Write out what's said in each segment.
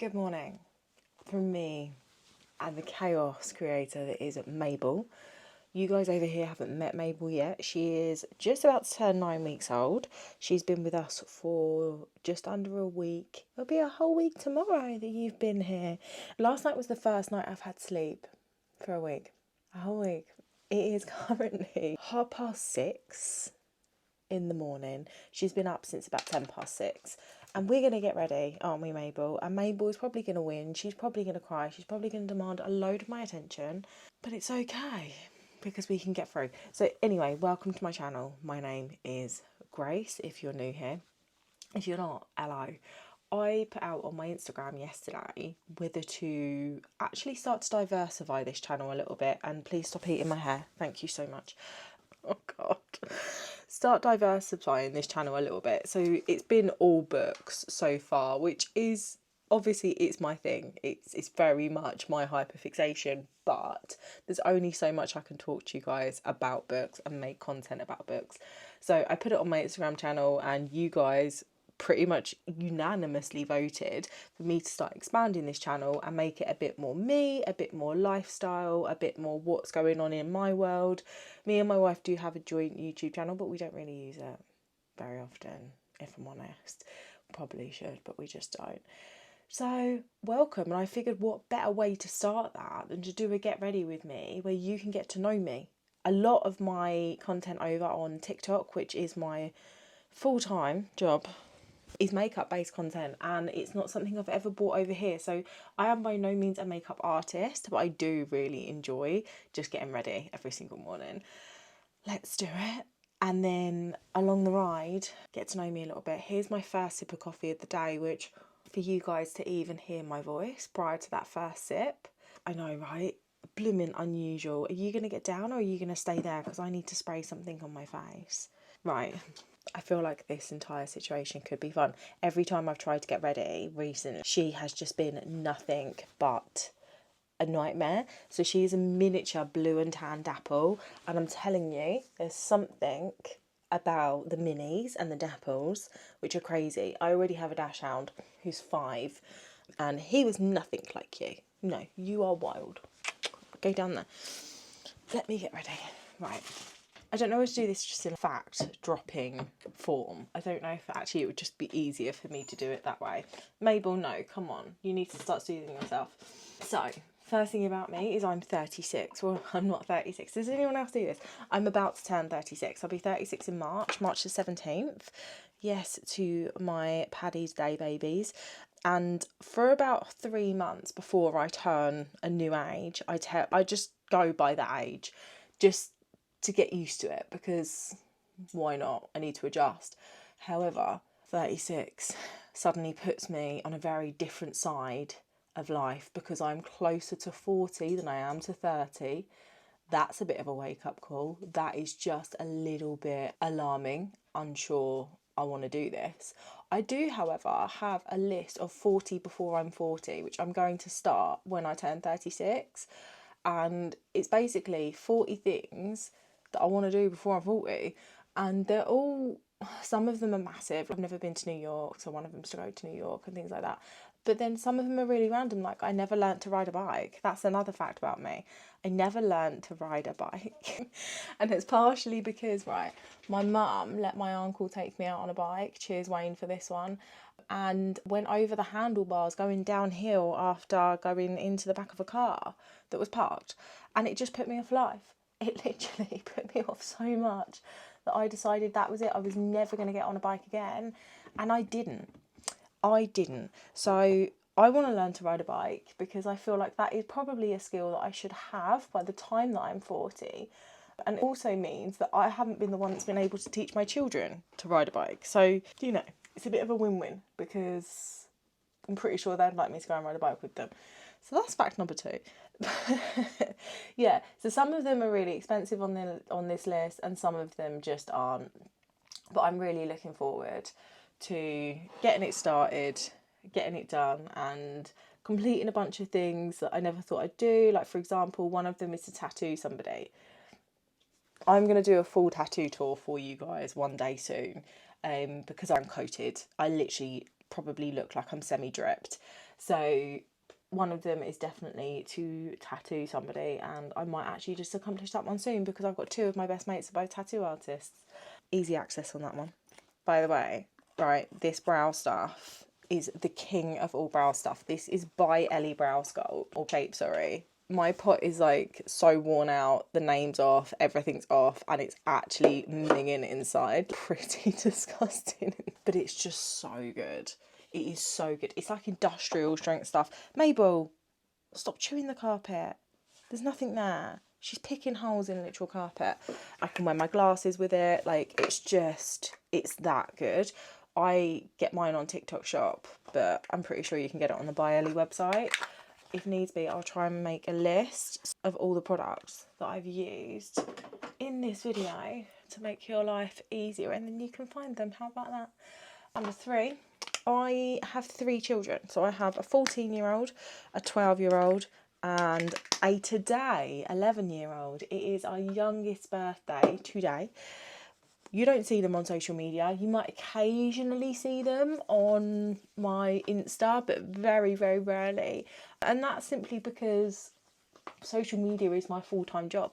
Good morning from me and the chaos creator that is Mabel. You guys over here haven't met Mabel yet. She is just about to turn 9 weeks old. She's been with us for just under a week. It'll be a whole week tomorrow that you've been here. Last night was the first night I've had sleep for a week. A whole week. It is currently 6:30 in the morning. She's been up since about 6:10. And we're going to get ready, aren't we, Mabel? And Mabel is probably going to win. She's probably going to cry. She's probably going to demand a load of my attention. But it's okay, because we can get through. So anyway, welcome to my channel. My name is Grace, if you're new here. If you're not, hello. I put out on my Instagram yesterday whether to actually start to diversify this channel a little bit. And please stop eating my hair. Thank you so much. Oh God. Start diversifying this channel a little bit. So it's been all books so far, which is obviously it's my thing. It's very much my hyperfixation, but there's only so much I can talk to you guys about books and make content about books. So I put it on my Instagram channel and you guys pretty much unanimously voted for me to start expanding this channel and make it a bit more me, a bit more lifestyle, a bit more what's going on in my world. Me and my wife do have a joint YouTube channel, but we don't really use it very often, if I'm honest. Probably should, but we just don't. So welcome, and I figured what better way to start that than to do a get ready with me where you can get to know me. A lot of my content over on TikTok, which is my full-time job, is makeup based content, and it's not something I've ever brought over here. So I am by no means a makeup artist, but I do really enjoy just getting ready every single morning. Let's do it. And then along the ride, get to know me a little bit. Here's my first sip of coffee of the day, which for you guys to even hear my voice prior to that first sip, I know, right? Blooming unusual. Are you going to get down or are you going to stay there? Because I need to spray something on my face. Right. I feel like this entire situation could be fun. Every time I've tried to get ready recently, she has just been nothing but a nightmare. So she's a miniature blue and tan dapple, and I'm telling you, there's something about the minis and the dapples which are crazy. I already have a dash hound who's 5, and he was nothing like you. No, you are wild. Go down there. Let me get ready. Right. I don't know how to do this just in fact dropping form. I don't know if actually it would just be easier for me to do it that way. Mabel, no, come on. You need to start soothing yourself. So, first thing about me is I'm 36. Well, I'm not 36. Does anyone else do this? I'm about to turn 36. I'll be 36 in March the 17th. Yes, to my Paddy's Day babies. And for about 3 months before I turn a new age, I just go by that age. Just to get used to it, because why not? I need to adjust. However, 36 suddenly puts me on a very different side of life because I'm closer to 40 than I am to 30. That's a bit of a wake-up call. That is just a little bit alarming. Unsure I want to do this. I do, however, have a list of 40 before I'm 40, which I'm going to start when I turn 36. And it's basically 40 things that I want to do before I'm 40, and they're all, some of them are massive. I've never been to New York, so one of them's to go to New York and things like that. But then some of them are really random, like I never learnt to ride a bike. That's another fact about me. I never learnt to ride a bike. And it's partially because, right, my mum let my uncle take me out on a bike, cheers Wayne for this one, and went over the handlebars going downhill after going into the back of a car that was parked, and it just put me off life. It literally put me off so much that I decided that was it. I was never going to get on a bike again, and I didn't. So I want to learn to ride a bike because I feel like that is probably a skill that I should have by the time that I'm 40. And it also means that I haven't been the one that's been able to teach my children to ride a bike. So, you know, it's a bit of a win-win because I'm pretty sure they'd like me to go and ride a bike with them. So that's fact number 2. Yeah, so some of them are really expensive on this list and some of them just aren't. But I'm really looking forward to getting it started, getting it done, and completing a bunch of things that I never thought I'd do. Like, for example, one of them is to tattoo somebody. I'm going to do a full tattoo tour for you guys one day soon, because I'm coated. I literally probably look like I'm semi-dripped. So one of them is definitely to tattoo somebody, and I might actually just accomplish that one soon because I've got two of my best mates are both tattoo artists. Easy access on that one. By the way, right, this brow stuff is the king of all brow stuff. This is by Ellie Brow Sculpt, or Shape, sorry. My pot is like so worn out, the name's off, everything's off, and it's actually minging inside. Pretty disgusting, but it's just so good. It is so good. It's like industrial strength stuff. Mabel, stop chewing the carpet. There's nothing there. She's picking holes in literal carpet. I can wear my glasses with it. Like, it's that good. I get mine on TikTok Shop, but I'm pretty sure you can get it on the By Ellie website. If needs be, I'll try and make a list of all the products that I've used in this video to make your life easier, and then you can find them. How about that? Number 3, I have 3 children. So I have a 14-year-old, a 12-year-old, and a today 11-year-old. It is our youngest birthday today. You don't see them on social media. You might occasionally see them on my Insta, but very, very rarely. And that's simply because social media is my full-time job.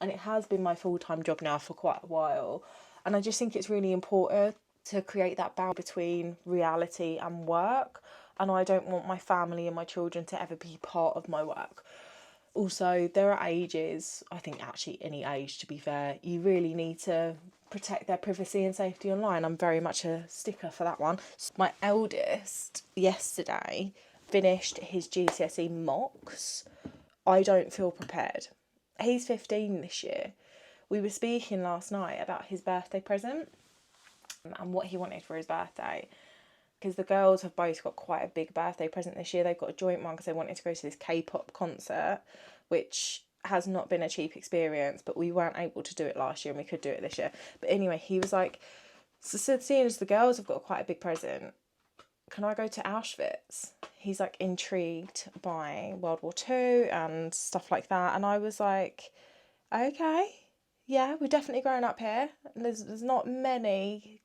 And it has been my full-time job now for quite a while. And I just think it's really important to create that balance between reality and work. And I don't want my family and my children to ever be part of my work. Also, there are ages, I think actually any age to be fair, you really need to protect their privacy and safety online. I'm very much a sticker for that one. My eldest yesterday finished his GCSE mocks. I don't feel prepared. He's 15 this year. We were speaking last night about his birthday present and what he wanted for his birthday. Because the girls have both got quite a big birthday present this year. They've got a joint one because they wanted to go to this K-pop concert, which has not been a cheap experience, but we weren't able to do it last year and we could do it this year. But anyway, he was like, so seeing as the girls have got quite a big present, can I go to Auschwitz? He's like intrigued by World War II and stuff like that. And I was like, okay, yeah, we're definitely growing up here. There's not many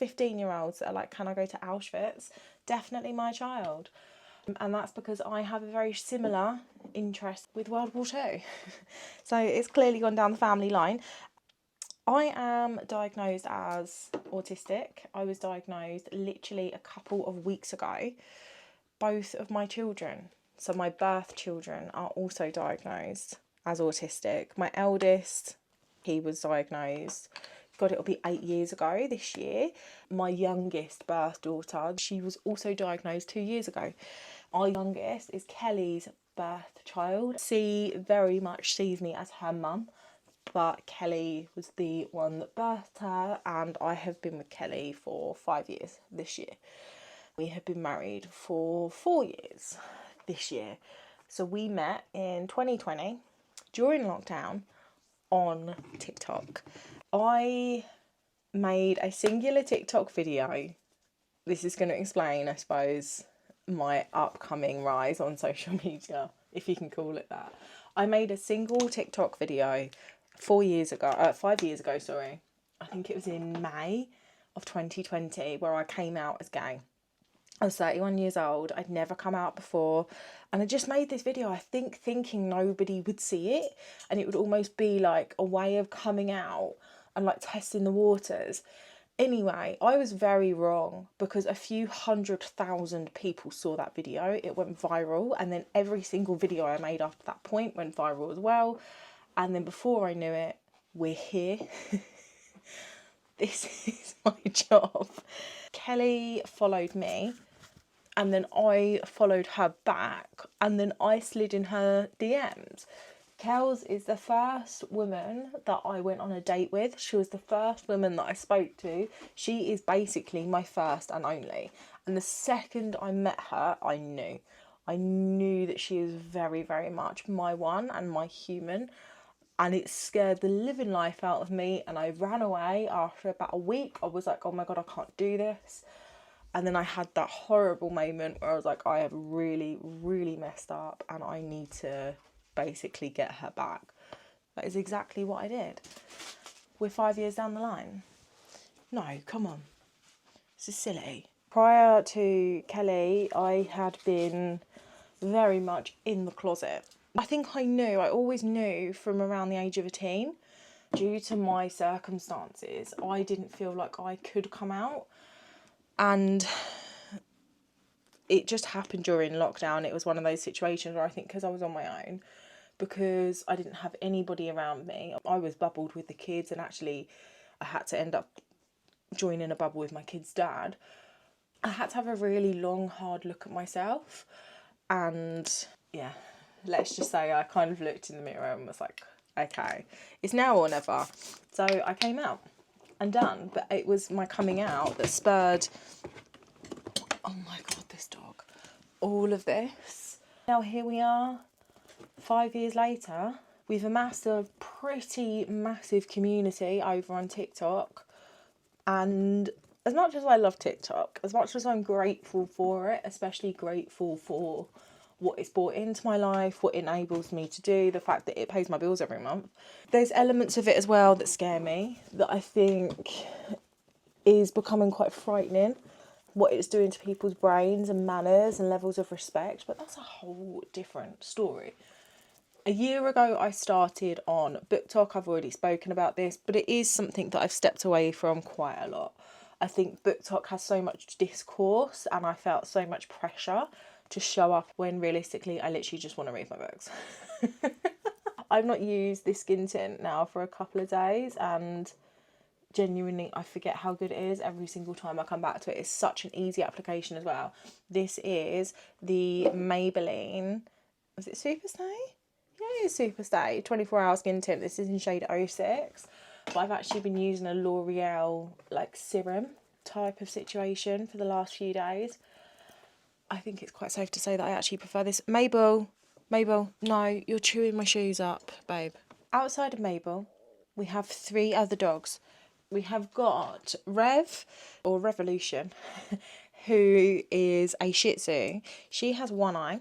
15-year-olds that are like, can I go to Auschwitz? Definitely my child. And that's because I have a very similar interest with World War II. So it's clearly gone down the family line. I am diagnosed as autistic. I was diagnosed literally a couple of weeks ago. Both of my children, so my birth children, are also diagnosed as autistic. My eldest, he was diagnosed, God, it'll be 8 years ago this year. My youngest birth daughter, she was also diagnosed 2 years ago. Our youngest is Kelly's birth child. She very much sees me as her mum, but Kelly was the one that birthed her, and I have been with Kelly for 5 years this year. We have been married for 4 years this year. So we met in 2020 during lockdown on TikTok. I made a singular TikTok video. This is going to explain, I suppose, my upcoming rise on social media, if you can call it that. I made a single TikTok video 5 years ago, I think it was in May of 2020, where I came out as gay. I was 31 years old. I'd never come out before. And I just made this video, I think, thinking nobody would see it. And it would almost be like a way of coming out and like testing the waters. Anyway, I was very wrong because a few 100,000 people saw that video. It went viral. And then every single video I made after that point went viral as well. And then before I knew it, we're here. This is my job. Kelly followed me, and then I followed her back, and then I slid in her DMs. Kels is the first woman that I went on a date with. She was the first woman that I spoke to. She is basically my first and only. And the second I met her, I knew that she is very, very much my one and my human. And it scared the living life out of me, and I ran away after about a week. I was like, oh my God, I can't do this. And then I had that horrible moment where I was like, I have really, really messed up and I need to basically get her back. That is exactly what I did. We're 5 years down the line. No, come on. This is silly. Prior to Kelly, I had been very much in the closet. I think I always knew from around the age of a teen. Due to my circumstances, I didn't feel like I could come out. And it just happened during lockdown. It was one of those situations where I think because I was on my own, because I didn't have anybody around me, I was bubbled with the kids, and actually I had to end up joining a bubble with my kid's dad. I had to have a really long, hard look at myself. And yeah, let's just say I kind of looked in the mirror and was like, okay, it's now or never. So I came out and done. But it was my coming out that spurred, oh my God, this dog, all of this. Now here we are, 5 years later. We've amassed a pretty massive community over on TikTok. And as much as I love TikTok, as much as I'm grateful for it, especially grateful for what it's brought into my life, what it enables me to do, the fact that it pays my bills every month, there's elements of it as well that scare me, that I think is becoming quite frightening, what it's doing to people's brains and manners and levels of respect. But that's a whole different story. A year ago, I started on BookTok. I've already spoken about this, but it is something that I've stepped away from quite a lot. I think BookTok has so much discourse, and I felt so much pressure to show up when realistically I literally just want to read my books. I've not used this skin tint now for a couple of days, and genuinely I forget how good it is every single time I come back to it. It's such an easy application as well. This is the Maybelline, was it Super Stay? Yeah, it's Super Stay 24-hour skin tint. This is in shade 06. But I've actually been using a L'Oreal like serum type of situation for the last few days. I think it's quite safe to say that I actually prefer this. Mabel, no, you're chewing my shoes up, babe. Outside of Mabel, we have 3 other dogs. We have got Rev, or Revolution, who is a Shih Tzu. She has one eye.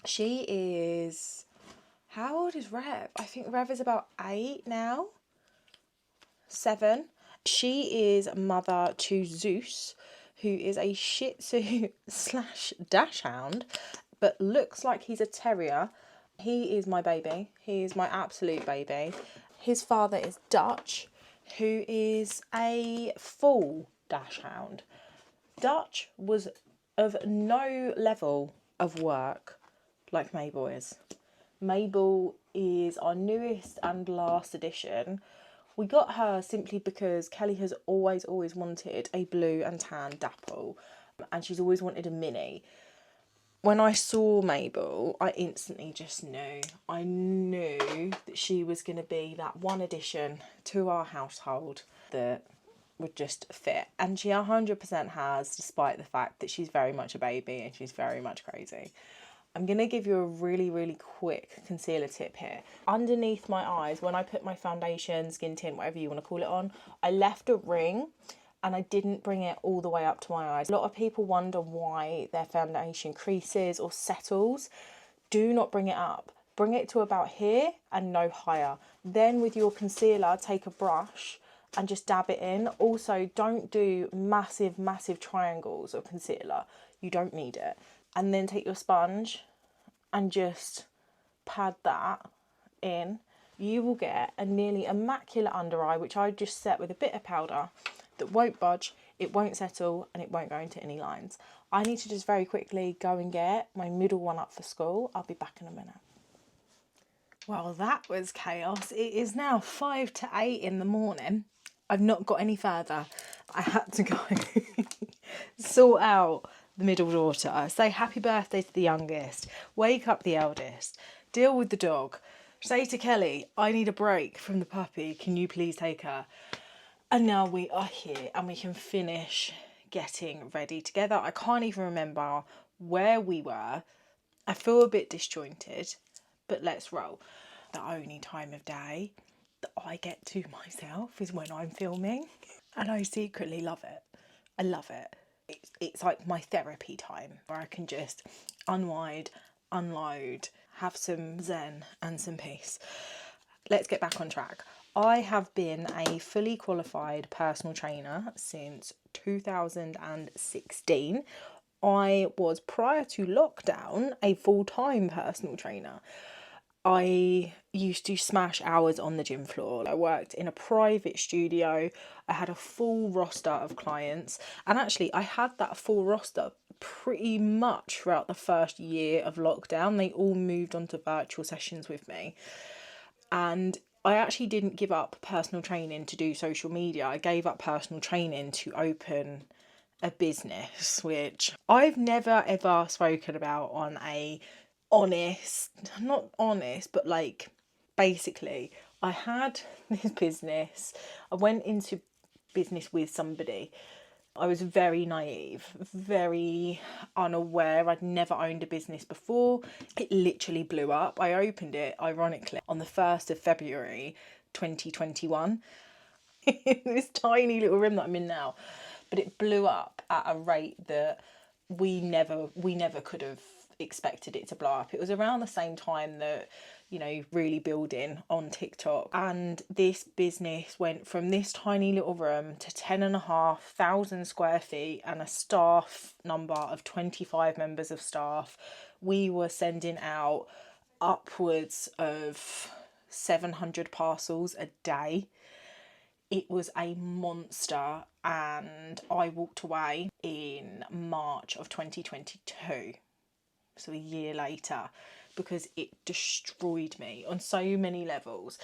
She is... How old is Rev? I think Rev is about 8 now. 7. She is mother to Zeus, who is a Shih Tzu / Dachshund, but looks like he's a terrier. He is my baby. He is my absolute baby. His father is Dutch, who is a full Dachshund. Dutch was of no level of work like Mabel is. Mabel is our newest and last addition. We got her simply because Kelly has always wanted a blue and tan dapple, and she's always wanted a mini. When I saw Mabel, I instantly just knew. I knew that she was going to be that one addition to our household that would just fit. And she 100% has, despite the fact that she's very much a baby and she's very much crazy. I'm going to give you a really quick concealer tip here. Underneath my eyes, when I put my foundation, skin tint, whatever you want to call it on, I left a ring and I didn't bring it all the way up to my eyes. A lot of people wonder why their foundation creases or settles. Do not bring it up. Bring it to about here and no higher. Then with your concealer, take a brush and just dab it in. Also, don't do massive triangles of concealer. You don't need it. And then take your sponge and just pad that in. You will get a nearly immaculate under eye, which I just set with a bit of powder that won't budge, it won't settle, and it won't go into any lines. I need to just very quickly go and get my middle one up for school. I'll be back in a minute. Well, that was chaos. It is now 5 to 8 in the morning. I've not got any further. I had to go sort out the middle daughter, say happy birthday to the youngest, wake up the eldest, deal with the dog, say to Kelly, I need a break from the puppy, can you please take her? And now we are here and we can finish getting ready together. I can't even remember where we were. I feel a bit disjointed, but let's roll. The only time of day that I get to myself is when I'm filming, and I secretly love it. I love it. It's like my therapy time where I can just unwind, unload, have some zen and some peace. Let's get back on track. I have been a fully qualified personal trainer since 2016. I was, prior to lockdown, a full-time personal trainer. I used to smash hours on the gym floor. I worked in a private studio. I had a full roster of clients. And actually, I had that full roster pretty much throughout the first year of lockdown. They all moved on to virtual sessions with me. And I actually didn't give up personal training to do social media. I gave up personal training to open a business, which I've never ever spoken about on a not honest, but like, basically, I had this business. I went into business with somebody. I was very naive, very unaware. I'd never owned a business before. It literally blew up. I opened it, ironically, on the 1st of February 2021 in this tiny little room that I'm in now. But it blew up at a rate that we never could have expected it to blow up. It was around the same time that, you know, really building on TikTok, and this business went from this tiny little room to 10,500 square feet and a staff number of 25 members of staff. We were sending out upwards of 700 parcels a day. It was a monster, and I walked away in March of 2022, so a year later, because it destroyed me on so many levels.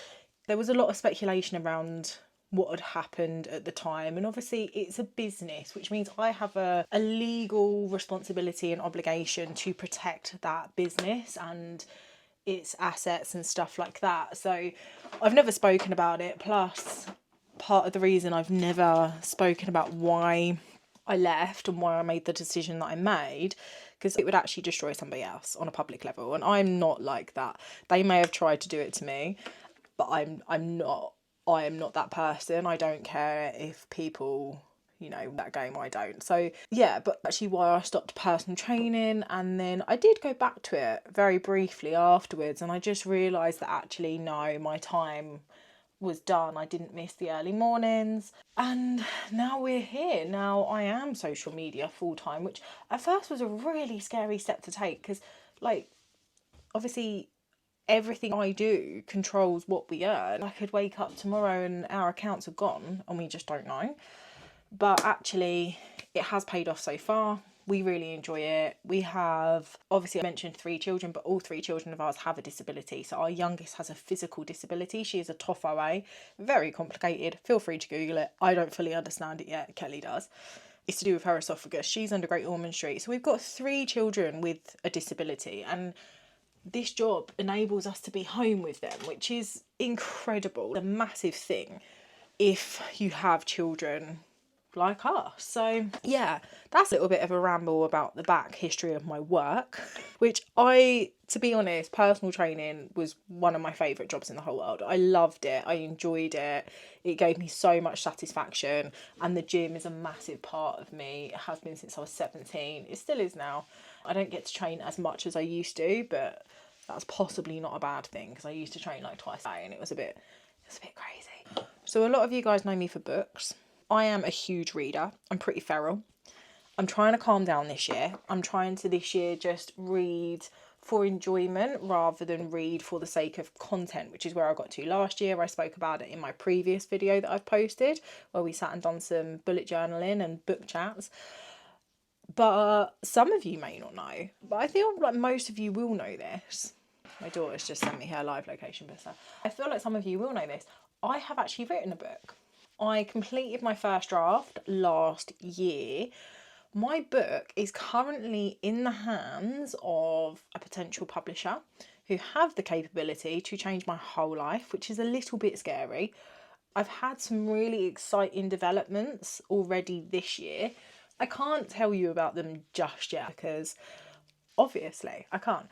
There was a lot of speculation around what had happened at the time, and obviously it's a business, which means I have a legal responsibility and obligation to protect that business and its assets and stuff like that. So I've never spoken about it. Plus, part of the reason I've never spoken about why I left and why I made the decision that I made, because it would actually destroy somebody else on a public level, and I'm not like that. They may have tried to do it to me, but I am not that person. I don't care if people, you know, that game, I don't. So yeah, but actually why I stopped personal training, and then I did go back to it very briefly afterwards, and I just realised that actually no, my time was done. I didn't miss the early mornings, and now we're here. Now I am social media full time, which at first was a really scary step to take, because like, obviously everything I do controls what we earn. I could wake up tomorrow and our accounts are gone and we just don't know. But actually it has paid off so far. We really enjoy it. We have, obviously I mentioned 3 children, but all 3 children of ours have a disability. So our youngest has a physical disability. She is a TOEFL, very complicated. Feel free to Google it. I don't fully understand it yet. Kelly does. It's to do with her esophagus. She's under Great Ormond Street. So we've got 3 children with a disability, and this job enables us to be home with them, which is incredible. A massive thing if you have children like us. So yeah, that's a little bit of a ramble about the back history of my work, which to be honest, personal training was one of my favourite jobs in the whole world. I loved it. I enjoyed it. It gave me so much satisfaction, and the gym is a massive part of me. It has been since I was 17. It still is now. I don't get to train as much as I used to, but that's possibly not a bad thing, because I used to train like twice a day and it was a bit crazy. So a lot of you guys know me for books. I am a huge reader. I'm pretty feral. I'm trying to calm down this year. I'm trying to this year just read for enjoyment rather than read for the sake of content, which is where I got to last year. I spoke about it in my previous video that I've posted, where we sat and done some bullet journaling and book chats. But some of you may not know, but I feel like most of you will know this. My daughter's just sent me her live location, but I feel like some of you will know this. I have actually written a book. I completed my first draft last year. My book is currently in the hands of a potential publisher who have the capability to change my whole life, which is a little bit scary. I've had some really exciting developments already this year. I can't tell you about them just yet because obviously I can't.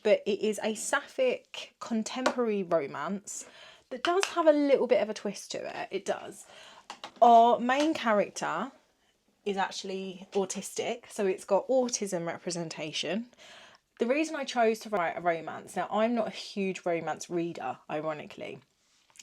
But it is a sapphic contemporary romance that does have a little bit of a twist to it. It does. Our main character is actually autistic, so it's got autism representation. The reason I chose to write a romance, now I'm not a huge romance reader, ironically.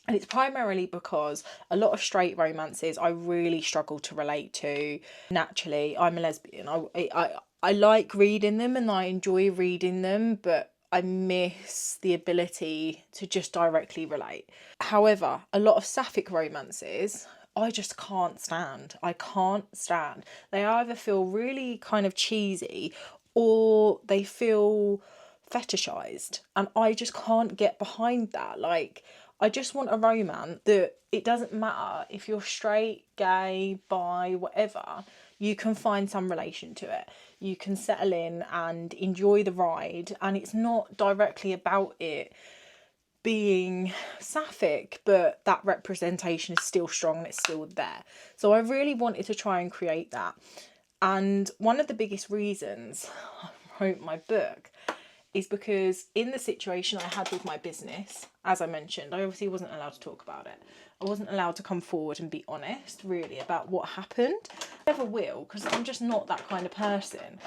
And it's primarily because a lot of straight romances I really struggle to relate to. Naturally, I'm a lesbian. I like reading them and I enjoy reading them, but I miss the ability to just directly relate. However, a lot of sapphic romances I just can't stand. I can't stand. They either feel really kind of cheesy or they feel fetishized, and I just can't get behind that. Like, I just want a romance that it doesn't matter if you're straight, gay, bi, whatever, you can find some relation to it. You can settle in and enjoy the ride, and it's not directly about it being sapphic, but that representation is still strong and it's still there. So I really wanted to try and create that. And one of the biggest reasons I wrote my book is because in the situation I had with my business, as I mentioned, I obviously wasn't allowed to talk about it. I wasn't allowed to come forward and be honest, really, about what happened. I never will, because I'm just not that kind of person.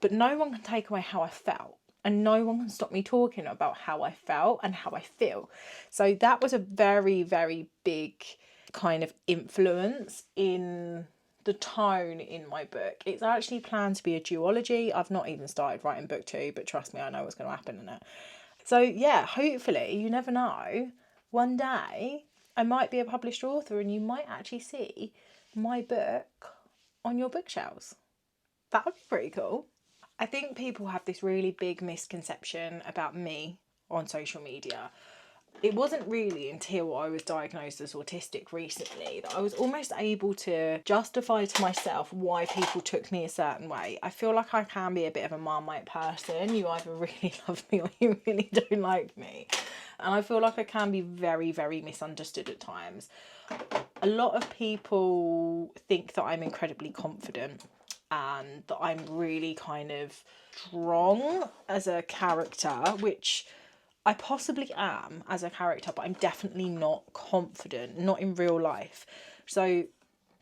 But no one can take away how I felt. And no one can stop me talking about how I felt and how I feel. So that was a very, very big kind of influence in the tone in my book. It's actually planned to be a duology. I've not even started writing book 2, but trust me, I know what's going to happen in it. So yeah, hopefully, you never know, one day I might be a published author and you might actually see my book on your bookshelves. That would be pretty cool. I think people have this really big misconception about me on social media. It wasn't really until I was diagnosed as autistic recently that I was almost able to justify to myself why people took me a certain way. I feel like I can be a bit of a Marmite person. You either really love me or you really don't like me. And I feel like I can be very, very misunderstood at times. A lot of people think that I'm incredibly confident and that I'm really kind of strong as a character, which I possibly am as a character, but I'm definitely not confident, not in real life. So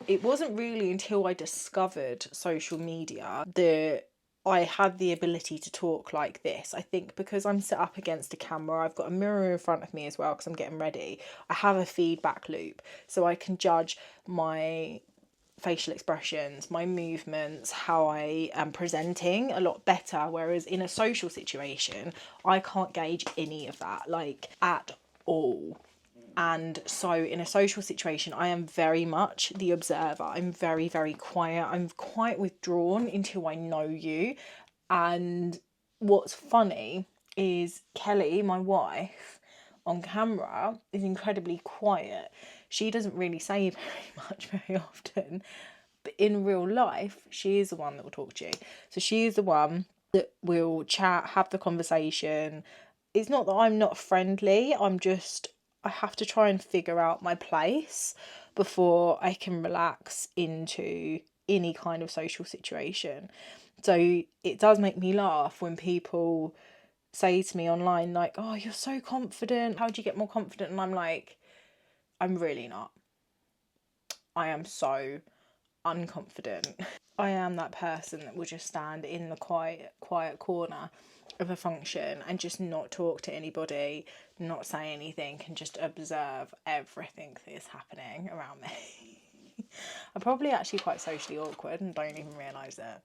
it wasn't really until I discovered social media that I had the ability to talk like this. I think because I'm set up against a camera, I've got a mirror in front of me as well because I'm getting ready. I have a feedback loop so I can judge my facial expressions, my movements, how I am presenting a lot better. Whereas in a social situation, I can't gauge any of that, like at all. And so in a social situation, I am very much the observer. I'm very, very quiet. I'm quite withdrawn until I know you. And what's funny is Kelly, my wife, on camera is incredibly quiet. She doesn't really say very much very often, but in real life, she is the one that will talk to you. So she is the one that will chat, have the conversation. It's not that I'm not friendly, I have to try and figure out my place before I can relax into any kind of social situation. So it does make me laugh when people say to me online, like, oh, you're so confident. How do you get more confident? And I'm like, I'm really not. I am so unconfident. I am that person that will just stand in the quiet corner of a function and just not talk to anybody, not say anything, and just observe everything that is happening around me. I'm probably actually quite socially awkward and don't even realise it.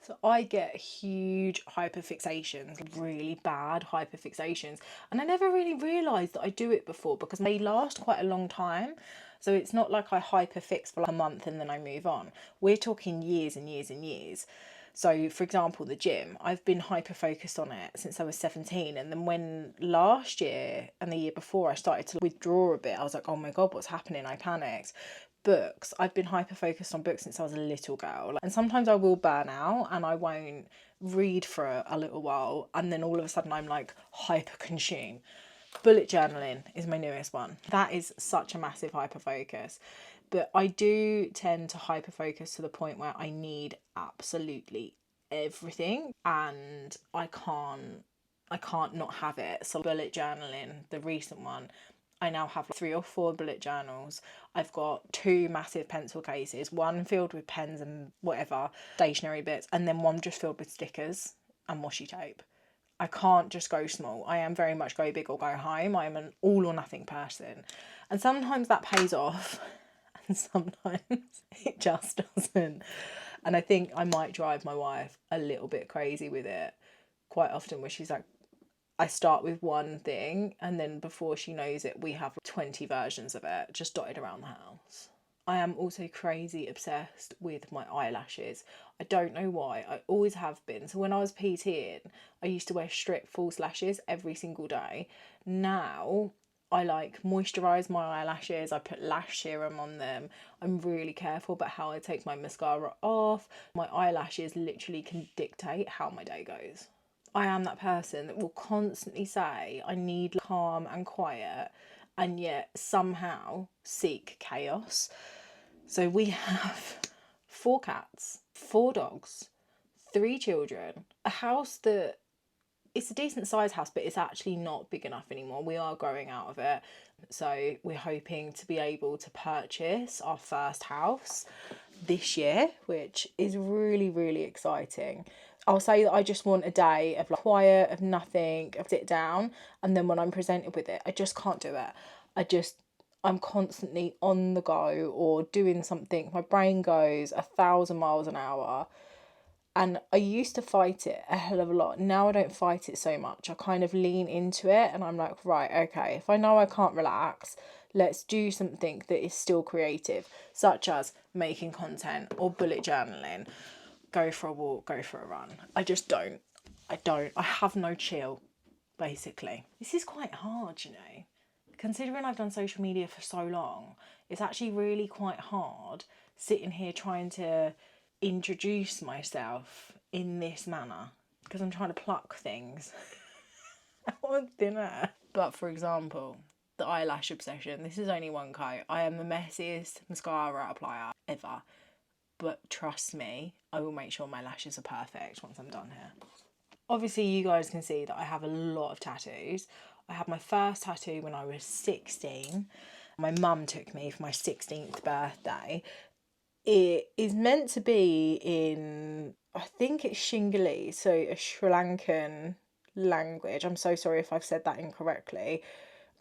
So I get huge hyperfixations, really bad hyperfixations. And I never really realised that I do it before because they last quite a long time. So it's not like I hyperfix for like a month and then I move on. We're talking years and years and years. So for example, the gym, I've been hyper focused on it since I was 17. And then when last year and the year before I started to withdraw a bit, I was like, oh my God, what's happening? I panicked. Books, I've been hyper focused on books since I was a little girl, and sometimes I will burn out and I won't read for a little while, and then all of a sudden I'm like hyper consume. Bullet journaling is my newest one. That is such a massive hyper focus, but I do tend to hyper focus to the point where I need absolutely everything and I can't not have it. So bullet journaling, the recent one, I now have 3 or 4 bullet journals. I've got 2 massive pencil cases, one filled with pens and whatever, stationery bits, and then one just filled with stickers and washi tape. I can't just go small. I am very much go big or go home. I'm an all or nothing person. And sometimes that pays off and sometimes it just doesn't. And I think I might drive my wife a little bit crazy with it quite often, where she's like, I start with one thing and then before she knows it, we have 20 versions of it just dotted around the house. I am also crazy obsessed with my eyelashes. I don't know why, I always have been. So when I was PTing, I used to wear strict false lashes every single day. Now I like moisturise my eyelashes, I put lash serum on them. I'm really careful about how I take my mascara off. My eyelashes literally can dictate how my day goes. I am that person that will constantly say I need calm and quiet and yet somehow seek chaos. So we have 4 cats, 4 dogs, 3 children, a house that it's a decent sized house, but it's actually not big enough anymore. We are growing out of it. So we're hoping to be able to purchase our first house this year, which is really, really exciting. I'll say that I just want a day of like quiet, of nothing, of sit down. And then when I'm presented with it, I just can't do it. I'm constantly on the go or doing something. My brain goes 1,000 miles an hour. And I used to fight it a hell of a lot. Now I don't fight it so much. I kind of lean into it and I'm like, right, okay, if I know I can't relax, let's do something that is still creative, such as making content or bullet journaling, go for a walk, go for a run. I just don't. I have no chill, basically. This is quite hard, you know. Considering I've done social media for so long, it's actually really quite hard sitting here trying to introduce myself in this manner because I'm trying to pluck things out of thin air. But for example, the eyelash obsession, this is only one coat. I am the messiest mascara applier ever, but trust me, I will make sure my lashes are perfect once I'm done here. Obviously you guys can see that I have a lot of tattoos. I had my first tattoo when I was 16. My mum took me for my 16th birthday. It is meant to be in, I think it's Shingalese, so a Sri Lankan language. I'm so sorry if I've said that incorrectly.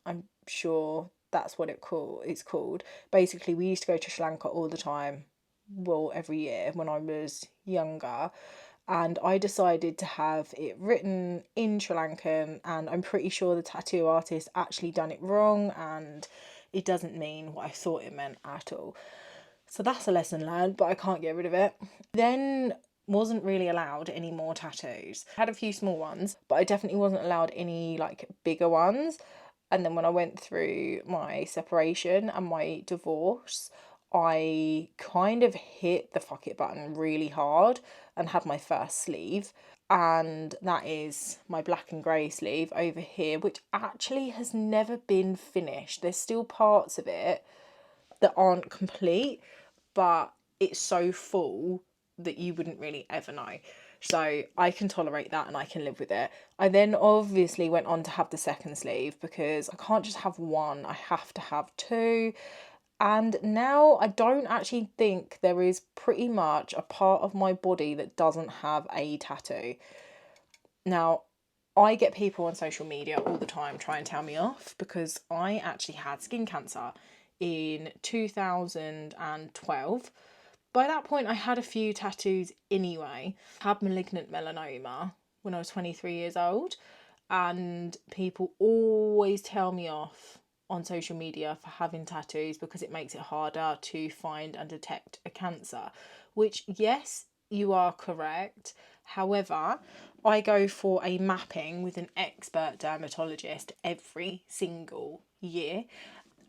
I'm sure that's what it's called. Basically, we used to go to Sri Lanka all the time, well, every year when I was younger. And I decided to have it written in Sri Lankan, and I'm pretty sure the tattoo artist actually done it wrong and it doesn't mean what I thought it meant at all. So that's a lesson learned, but I can't get rid of it. Then wasn't really allowed any more tattoos. I had a few small ones, but I definitely wasn't allowed any like bigger ones. And then when I went through my separation and my divorce, I kind of hit the fuck it button really hard and had my first sleeve. And that is my black and grey sleeve over here, which actually has never been finished. There's still parts of it that aren't complete, but it's so full that you wouldn't really ever know. So I can tolerate that and I can live with it. I then obviously went on to have the second sleeve because I can't just have one, I have to have 2. And now I don't actually think there is pretty much a part of my body that doesn't have a tattoo. Now, I get people on social media all the time try and tell me off because I actually had skin cancer in 2012. By that point, I had a few tattoos anyway. I had malignant melanoma when I was 23 years old, and people always tell me off on social media for having tattoos because it makes it harder to find and detect a cancer, which, yes, you are correct. However, I go for a mapping with an expert dermatologist every single year,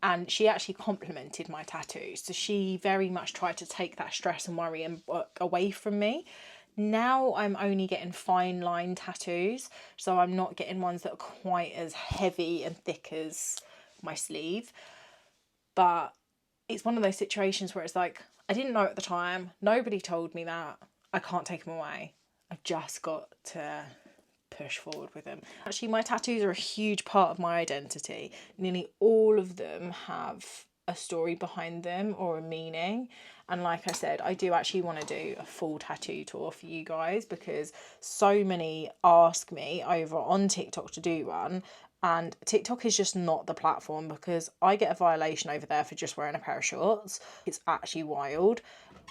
and she actually complimented my tattoos. So she very much tried to take that stress and worry and work away from me. Now I'm only getting fine line tattoos, so I'm not getting ones that are quite as heavy and thick as my sleeve. But it's one of those situations where it's like, I didn't know at the time, nobody told me that, I can't take them away. I've just got to push forward with them. Actually, my tattoos are a huge part of my identity. Nearly all of them have a story behind them or a meaning. And like I said, I do actually want to do a full tattoo tour for you guys, because so many ask me over on TikTok to do one, and TikTok is just not the platform, because I get a violation over there for just wearing a pair of shorts. It's actually wild.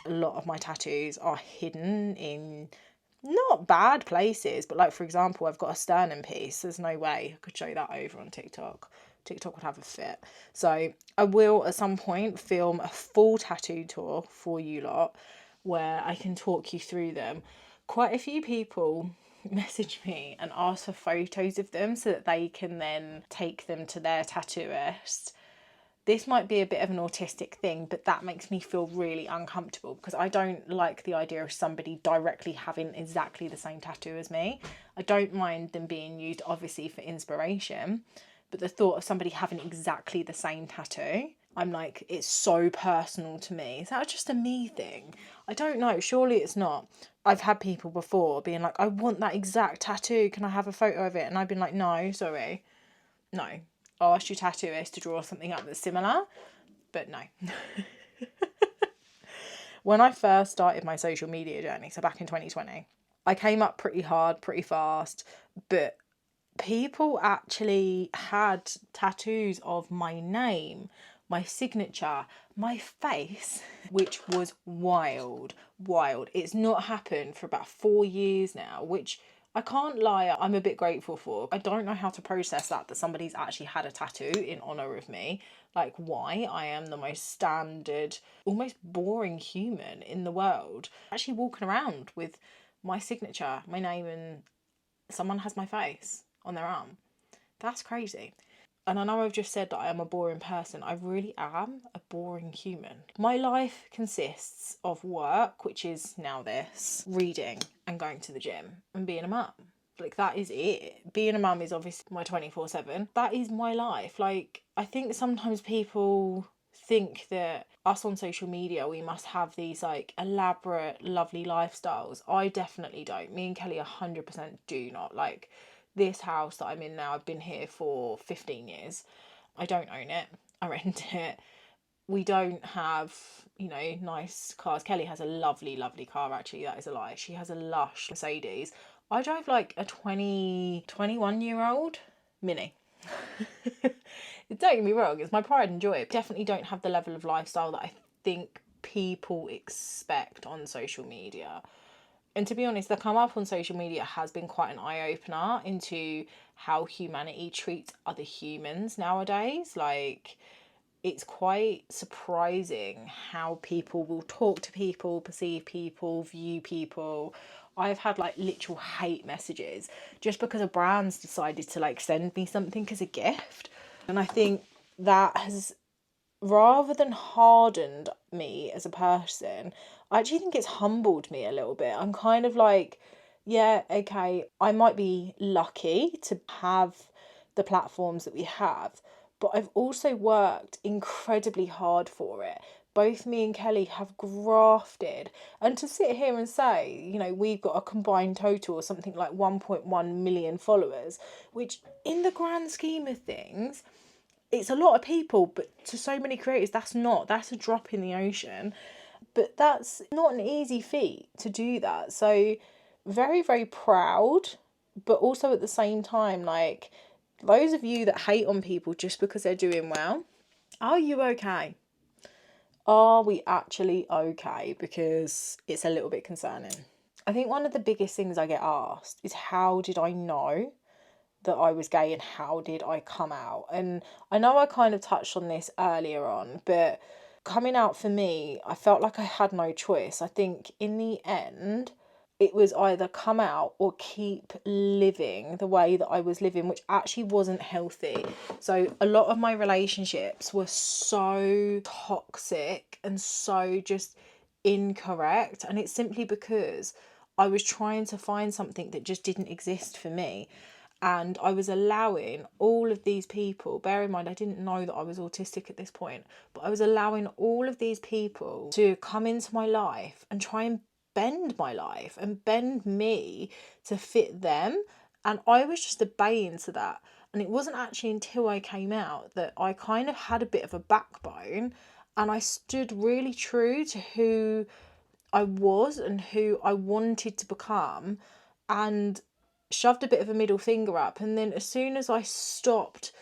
A lot of my tattoos are hidden in not bad places, but like, for example, I've got a sternum piece. There's no way I could show that over on TikTok. TikTok would have a fit. So I will at some point film a full tattoo tour for you lot where I can talk you through them. Quite a few people message me and ask for photos of them so that they can then take them to their tattooist. This might be a bit of an autistic thing, but that makes me feel really uncomfortable, because I don't like the idea of somebody directly having exactly the same tattoo as me. I don't mind them being used, obviously, for inspiration, but the thought of somebody having exactly the same tattoo, I'm like, it's so personal to me. Is that just a me thing? I don't know. Surely it's not. I've had people before being like, I want that exact tattoo. Can I have a photo of it? And I've been like, no, sorry. No. I'll ask your tattooist to draw something up that's similar, but no. When I first started my social media journey, so back in 2020, I came up pretty hard, pretty fast, but people actually had tattoos of my name, my signature, my face, which was wild. It's not happened for about 4 years now, which I can't lie, I'm a bit grateful for. I don't know how to process that somebody's actually had a tattoo in honour of me. Like, why? I am the most standard, almost boring human in the world. Actually walking around with my signature, my name, and someone has my face on their arm. That's crazy. And I know I've just said that I am a boring person. I really am a boring human. My life consists of work, which is now this, reading and going to the gym and being a mum. Like, that is it. Being a mum is obviously my 24/7. That is my life. Like, I think sometimes people think that us on social media, we must have these like elaborate, lovely lifestyles. I definitely don't. Me and Kelly 100% do not. Like, this house that I'm in now, I've been here for 15 years. I don't own it. I rent it. We don't have, nice cars. Kelly has a lovely, lovely car, actually. That is a lie. She has a lush Mercedes. I drive like a 21-year-old Mini. Don't get me wrong, it's my pride and joy. Definitely don't have the level of lifestyle that I think people expect on social media. And to be honest, the come up on social media has been quite an eye-opener into how humanity treats other humans nowadays. Like, it's quite surprising how people will talk to people, perceive people, view people. I've had like literal hate messages just because a brand's decided to like send me something as a gift. And I think that has, rather than hardened me as a person, I actually think it's humbled me a little bit. I'm kind of like, yeah, okay, I might be lucky to have the platforms that we have, but I've also worked incredibly hard for it. Both me and Kelly have grafted. And to sit here and say, we've got a combined total of something like 1.1 million followers, which in the grand scheme of things, it's a lot of people, but to so many creators, that's a drop in the ocean. But that's not an easy feat to do that. So very, very proud, but also at the same time, like, those of you that hate on people just because they're doing well, are you okay? Are we actually okay? Because it's a little bit concerning. I think one of the biggest things I get asked is, how did I know that I was gay and how did I come out? And I know I kind of touched on this earlier on, but coming out for me, I felt like I had no choice. I think in the end, it was either come out or keep living the way that I was living, which actually wasn't healthy. So a lot of my relationships were so toxic and so just incorrect. And it's simply because I was trying to find something that just didn't exist for me. And I was allowing all of these people, bear in mind, I didn't know that I was autistic at this point, but I was allowing all of these people to come into my life and try and bend my life and bend me to fit them. And I was just a bay into that. And it wasn't actually until I came out that I kind of had a bit of a backbone, and I stood really true to who I was and who I wanted to become, and shoved a bit of a middle finger up. And then as soon as I stopped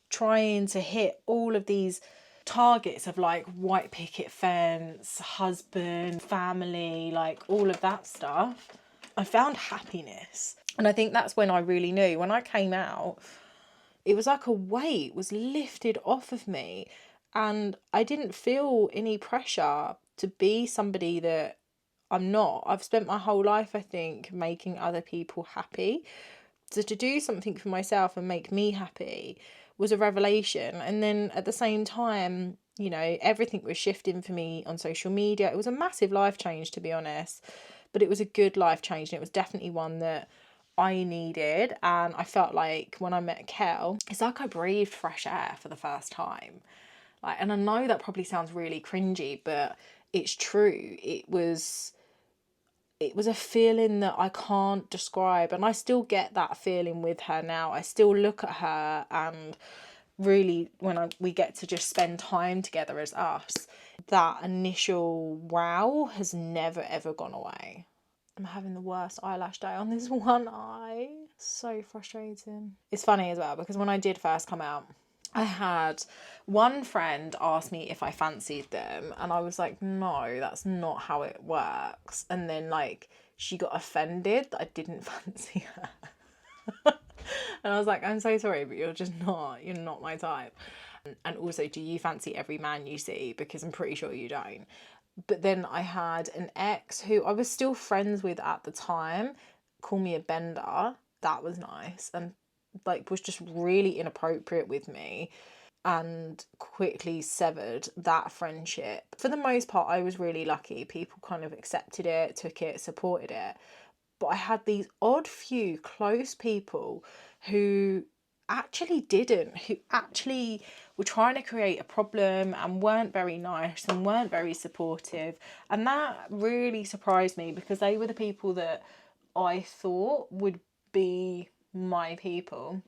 trying to hit all of these targets of like white picket fence, husband, family, like all of that stuff, I found happiness. And I think that's when I really knew. When I came out, it was like a weight was lifted off of me, and I didn't feel any pressure to be somebody that I'm not. I've spent my whole life, I think, making other people happy. So to do something for myself and make me happy was a revelation. And then at the same time, you know, everything was shifting for me on social media. It was a massive life change, to be honest, but it was a good life change, and it was definitely one that I needed. And I felt like when I met Kel, it's like I breathed fresh air for the first time. Like, and I know that probably sounds really cringy, but it's true. It was a feeling that I can't describe, and I still get that feeling with her now. I still look at her, and really when we get to just spend time together as us, that initial wow has never ever gone away. I'm having the worst eyelash day on this one eye. So frustrating. It's funny as well because when I did first come out, I had one friend ask me if I fancied them, and I was like, no, that's not how it works. And then like she got offended that I didn't fancy her. And I was like, I'm so sorry, but you're not my type. And also, do you fancy every man you see? Because I'm pretty sure you don't. But then I had an ex who I was still friends with at the time call me a bender. That was nice, and like was just really inappropriate with me, and quickly severed that friendship. For the most part, I was really lucky. People kind of accepted it, took it, supported it. But I had these odd few close people who actually didn't, who actually were trying to create a problem and weren't very nice and weren't very supportive. And that really surprised me because they were the people that I thought would be my people,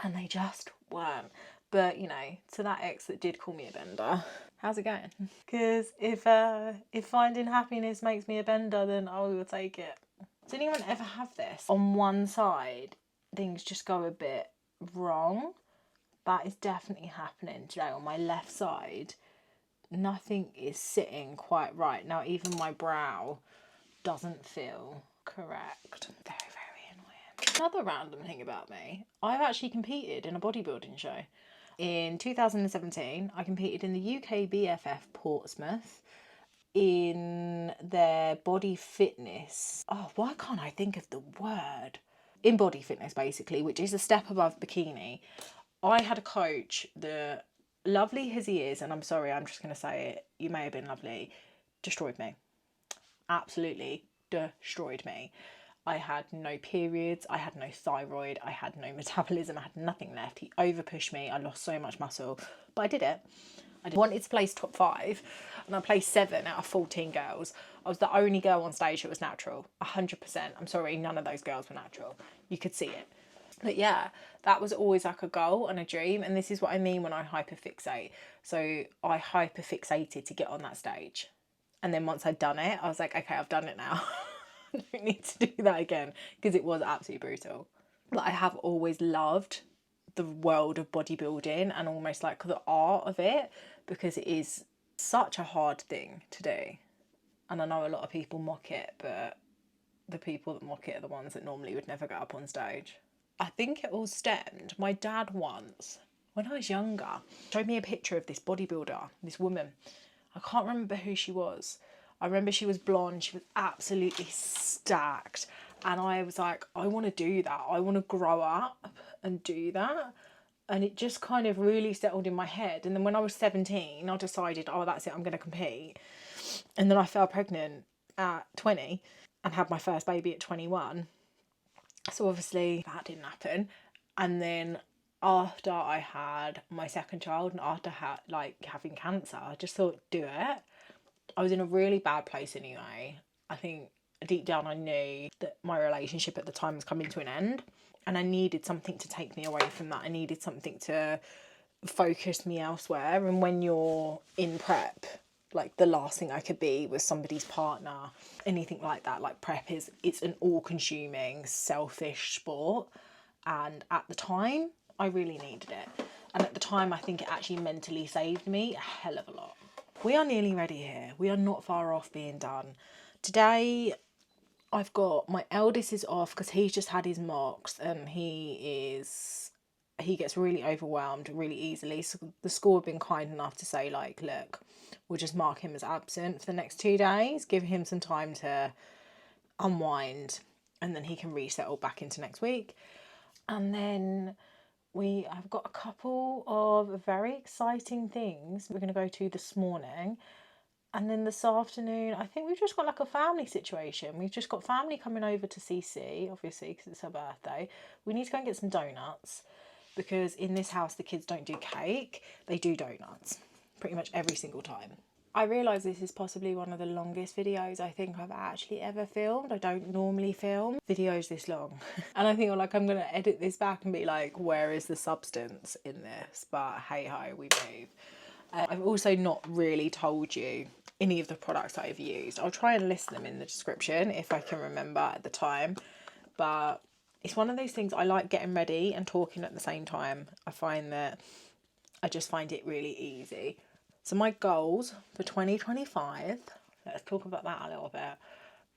and they just weren't. But you know, to that ex that did call me a bender, how's it going? Because if finding happiness makes me a bender, then I will take it. Does anyone ever have this? On one side, things just go a bit wrong. That is definitely happening today. On my left side, nothing is sitting quite right. Now, even my brow doesn't feel correct. Very, very annoying. Another random thing about me, I've actually competed in a bodybuilding show. In 2017, I competed in the UK BFF Portsmouth in their body fitness. Oh, why can't I think of the word? In body fitness, basically, which is a step above bikini. I had a coach that, lovely as he is, and I'm sorry, I'm just going to say it, you may have been lovely, destroyed me. Absolutely destroyed me. I had no periods, I had no thyroid, I had no metabolism, I had nothing left. He overpushed me, I lost so much muscle, but I did it. I wanted to place top 5, and I placed 7 out of 14 girls. I was the only girl on stage that was natural, 100%. I'm sorry, none of those girls were natural. You could see it. But yeah, that was always like a goal and a dream, and this is what I mean when I hyperfixate. So I hyperfixated to get on that stage. And then once I'd done it, I was like, okay, I've done it now. I don't need to do that again, because it was absolutely brutal. But I have always loved the world of bodybuilding and almost like the art of it, because it is such a hard thing to do. And I know a lot of people mock it, but the people that mock it are the ones that normally would never get up on stage. I think it all stemmed. My dad once, when I was younger, showed me a picture of this bodybuilder, this woman. I can't remember who she was. I remember she was blonde, she was absolutely stacked. And I was like, I want to do that. I want to grow up and do that. And it just kind of really settled in my head. And then when I was 17, I decided, oh, that's it, I'm going to compete. And then I fell pregnant at 20 and had my first baby at 21. So obviously that didn't happen. And then after I had my second child and after having cancer, I just thought, do it. I was in a really bad place anyway. I think deep down I knew that my relationship at the time was coming to an end. And I needed something to take me away from that. I needed something to focus me elsewhere. And when you're in prep, like the last thing I could be was somebody's partner, anything like that. Like prep it's an all-consuming, selfish sport. And at the time, I really needed it. And at the time, I think it actually mentally saved me a hell of a lot. We are nearly ready here. We are not far off being done. Today, I've got, my eldest is off because he's just had his mocks and he gets really overwhelmed really easily. So the school have been kind enough to say, like, look, we'll just mark him as absent for the next 2 days, give him some time to unwind, and then he can resettle back into next week. And then I've got a couple of very exciting things we're going to go to this morning. And then this afternoon, I think we've just got like a family situation. We've just got family coming over to CC, obviously, because it's her birthday. We need to go and get some donuts because in this house, the kids don't do cake. They do donuts pretty much every single time. I realise this is possibly one of the longest videos I think I've actually ever filmed. I don't normally film videos this long. And I think like I'm going to edit this back and be like, where is the substance in this? But hey ho, we move. I've also not really told you any of the products that I've used. I'll try and list them in the description if I can remember at the time. But it's one of those things, I like getting ready and talking at the same time. I find that I just find it really easy. So my goals for 2025, let's talk about that a little bit.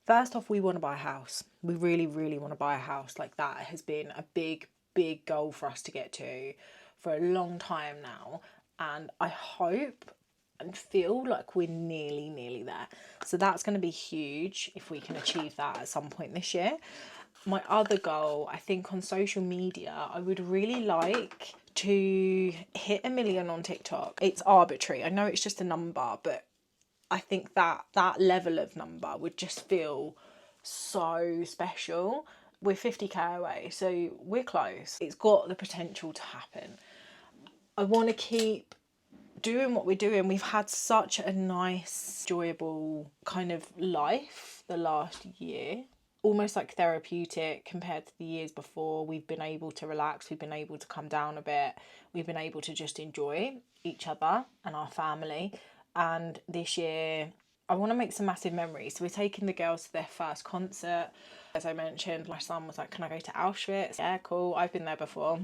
First off, we want to buy a house. We really, really want to buy a house. Like that has been a big, big goal for us to get to for a long time now. And I hope and feel like we're nearly there. So that's going to be huge if we can achieve that at some point this year. My other goal, I think on social media, I would really like to hit 1 million on TikTok. It's arbitrary. I know it's just a number, but I think that level of number would just feel so special. We're 50k away, so we're close. It's got the potential to happen. I want to keep doing what we're doing. We've had such a nice, enjoyable kind of life the last year. Almost like therapeutic compared to the years before. We've been able to relax. We've been able to come down a bit. We've been able to just enjoy each other and our family. And this year, I want to make some massive memories. So we're taking the girls to their first concert. As I mentioned, my son was like, can I go to Auschwitz? Yeah, cool. I've been there before.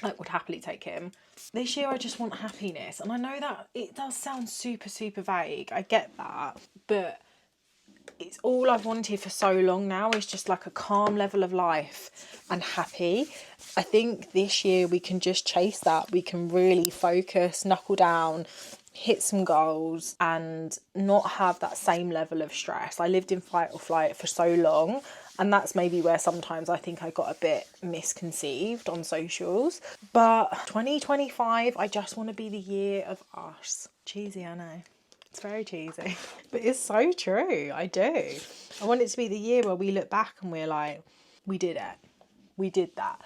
I would happily take him. This year I just want happiness. And I know that it does sound super, super vague. I get that. But it's all I've wanted for so long now is just like a calm level of life and happy. I think this year we can just chase that. We can really focus, knuckle down, hit some goals and not have that same level of stress. I lived in fight or flight for so long, and that's maybe where sometimes I think I got a bit misconceived on socials. But 2025, I just want to be the year of us. Cheesy, I know. It's very cheesy, but it's so true. I do. I want it to be the year where we look back and we're like, we did it. We did that.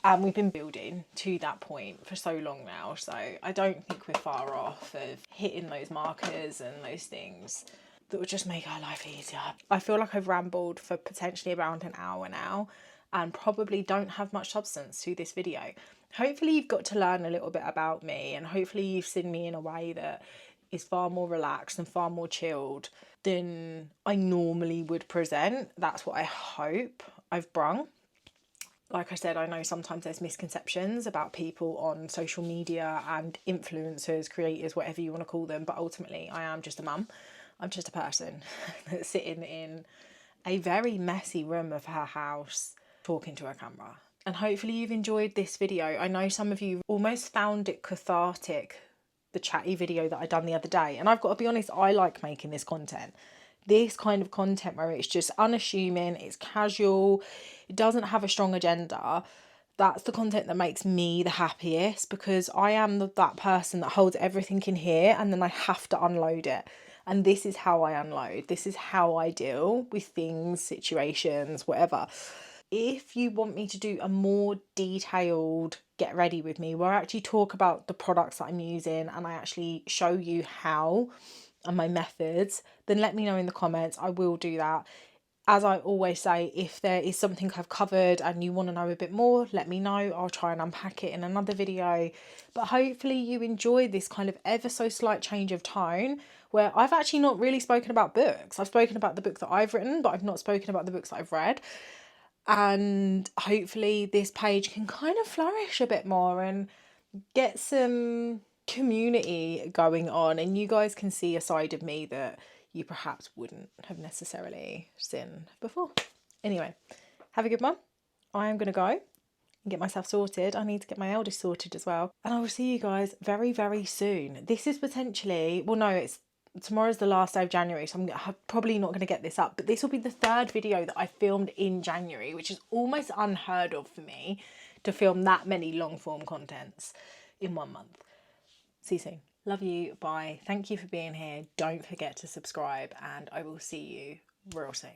And we've been building to that point for so long now. So I don't think we're far off of hitting those markers and those things that would just make our life easier. I feel like I've rambled for potentially around an hour now and probably don't have much substance to this video. Hopefully you've got to learn a little bit about me, and hopefully you've seen me in a way that is far more relaxed and far more chilled than I normally would present. That's what I hope I've brung. Like I said, I know sometimes there's misconceptions about people on social media and influencers, creators, whatever you want to call them, but ultimately I am just a mum. I'm just a person that's sitting in a very messy room of her house talking to a camera. And hopefully you've enjoyed this video. I know some of you almost found it cathartic, the chatty video that I done the other day. And I've got to be honest, I like making this content. This kind of content where it's just unassuming, it's casual, it doesn't have a strong agenda. That's the content that makes me the happiest, because I am that person that holds everything in here and then I have to unload it. And this is how I unload. This is how I deal with things, situations, whatever. If you want me to do a more detailed get ready with me, where I actually talk about the products that I'm using and I actually show you how and my methods, then let me know in the comments. I will do that. As I always say, if there is something I've covered and you want to know a bit more, let me know. I'll try and unpack it in another video. But hopefully you enjoy this kind of ever so slight change of tone, where I've actually not really spoken about books. I've spoken about the book that I've written, but I've not spoken about the books that I've read. And hopefully this page can kind of flourish a bit more and get some community going on, and you guys can see a side of me that you perhaps wouldn't have necessarily seen before. Anyway, have a good one. I am going to go and get myself sorted. I need to get my eldest sorted as well. And I will see you guys very, very soon. This is potentially, well, no, it's tomorrow's the last day of January, so I'm probably not going to get this up, but this will be the third video that I filmed in January, which is almost unheard of for me to film that many long form contents in 1 month. See you soon. Love you. Bye. Thank you for being here. Don't forget to subscribe, and I will see you real soon.